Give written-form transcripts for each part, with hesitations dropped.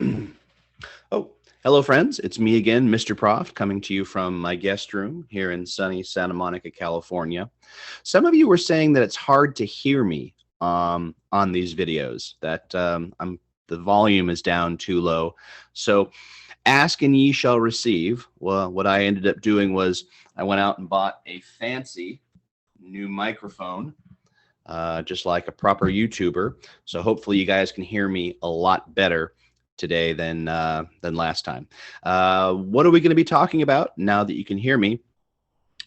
Oh, hello, friends. It's me again, Mr. Proft, coming to you from my guest room here in sunny Santa Monica, California. Some of you were saying that it's hard to hear me on these videos, that the volume is down too low. So ask and ye shall receive. Well, what I ended up doing was I went out and bought a fancy new microphone, just like a proper YouTuber. So hopefully you guys can hear me a lot better today than last time. What are we going to be talking about now that you can hear me?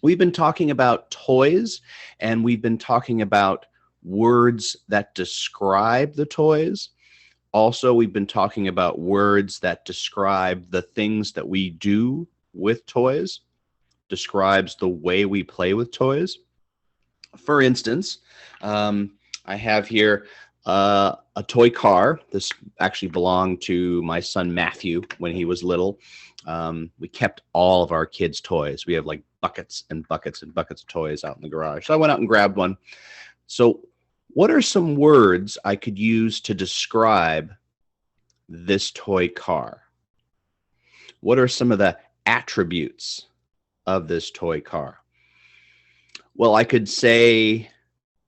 We've been talking about toys, and we've been talking about words that describe the toys. Also, we've been talking about words that describe the things that we do with toys, describes the way we play with toys. For instance, I have here a toy car. This actually belonged to my son Matthew when he was little. We kept all of our kids' toys. We have like buckets and buckets and buckets of toys out in the garage. So I went out and grabbed one. So, what are some words I could use to describe this toy car? What are some of the attributes of this toy car? Well, I could say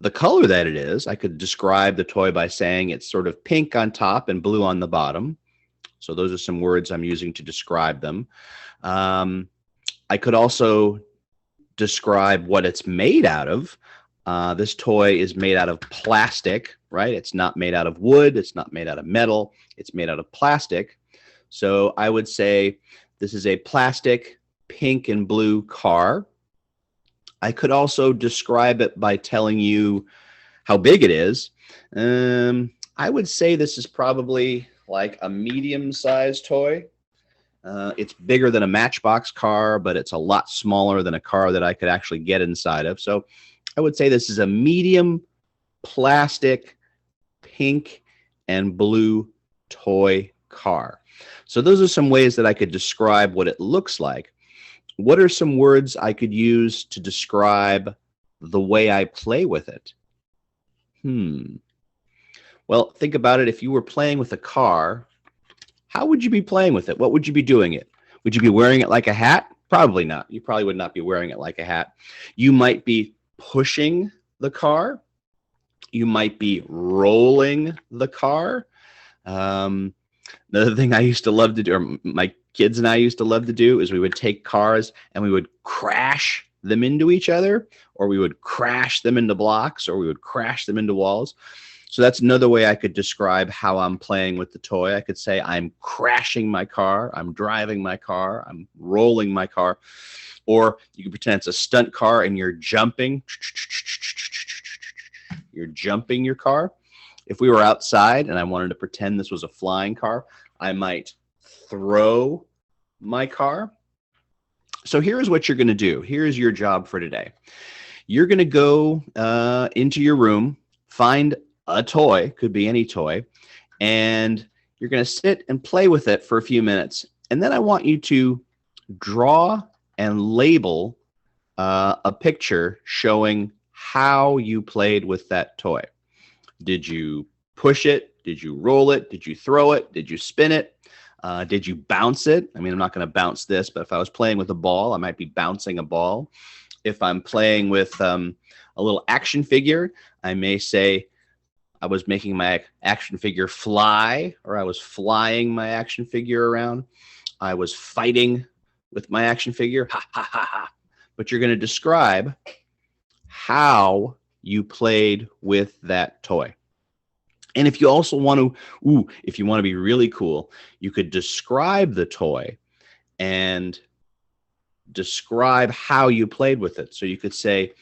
the color that it is. I could describe the toy by saying it's sort of pink on top and blue on the bottom. So those are some words I'm using to describe them. I could also describe what it's made out of. This toy is made out of plastic, right? It's not made out of wood. It's not made out of metal. It's made out of plastic. So I would say this is a plastic pink and blue car. I could also describe it by telling you how big it is. I would say this is probably like a medium-sized toy. It's bigger than a Matchbox car, but it's a lot smaller than a car that I could actually get inside of. So I would say this is a medium plastic pink and blue toy car. So those are some ways that I could describe what it looks like. What are some words I could use to describe the way I play with it? Well, think about it. If you were playing with a car, how would you be playing with it? What would you be doing it? Would you be wearing it like a hat? Probably not. You probably would not be wearing it like a hat. You might be pushing the car. You might be rolling the car. Another thing I used to love to do, or my kids and I used to love to do, is we would take cars and we would crash them into each other, or we would crash them into blocks, or we would crash them into walls. So that's another way I could describe how I'm playing with the toy. I could say I'm crashing my car, I'm driving my car, I'm rolling my car. Or you can pretend it's a stunt car and you're jumping. You're jumping your car. If we were outside and I wanted to pretend this was a flying car, I might throw my car. So here's what you're going to do. Here's your job for today. You're going to go into your room, find a toy, could be any toy, and you're going to sit and play with it for a few minutes. And then I want you to draw and label a picture showing how you played with that toy. Did you push it? Did you roll it? Did you throw it? Did you spin it? Did you bounce it? I mean, I'm not going to bounce this, but if I was playing with a ball, I might be bouncing a ball. If I'm playing with a little action figure, I may say I was making my action figure fly, or I was flying my action figure around. I was fighting with my action figure. Ha, ha, ha, ha. But you're going to describe how you played with that toy. And if you also want to, if you want to be really cool, you could describe the toy and describe how you played with it. So you could say,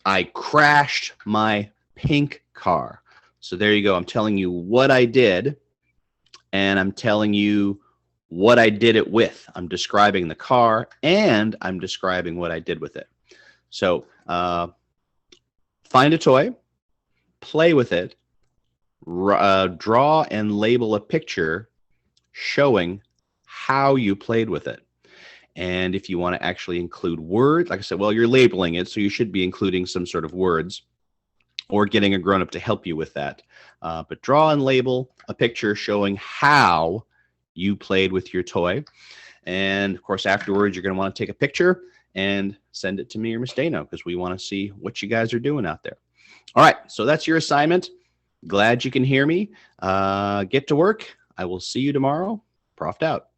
I crashed my pink car. So there you go. I'm telling you what I did, and I'm telling you what I did it with. I'm describing the car, and I'm describing what I did with it. So find a toy, play with it, draw and label a picture showing how you played with it. And if you want to actually include words, like I said, well, you're labeling it, so you should be including some sort of words or getting a grown-up to help you with that. But draw and label a picture showing how you played with your toy. And of course, afterwards, you're going to want to take a picture and send it to me or Miss Dano, because we want to see what you guys are doing out there. All right, so that's your assignment. Glad you can hear me. Get to work. I will see you tomorrow. Proft out.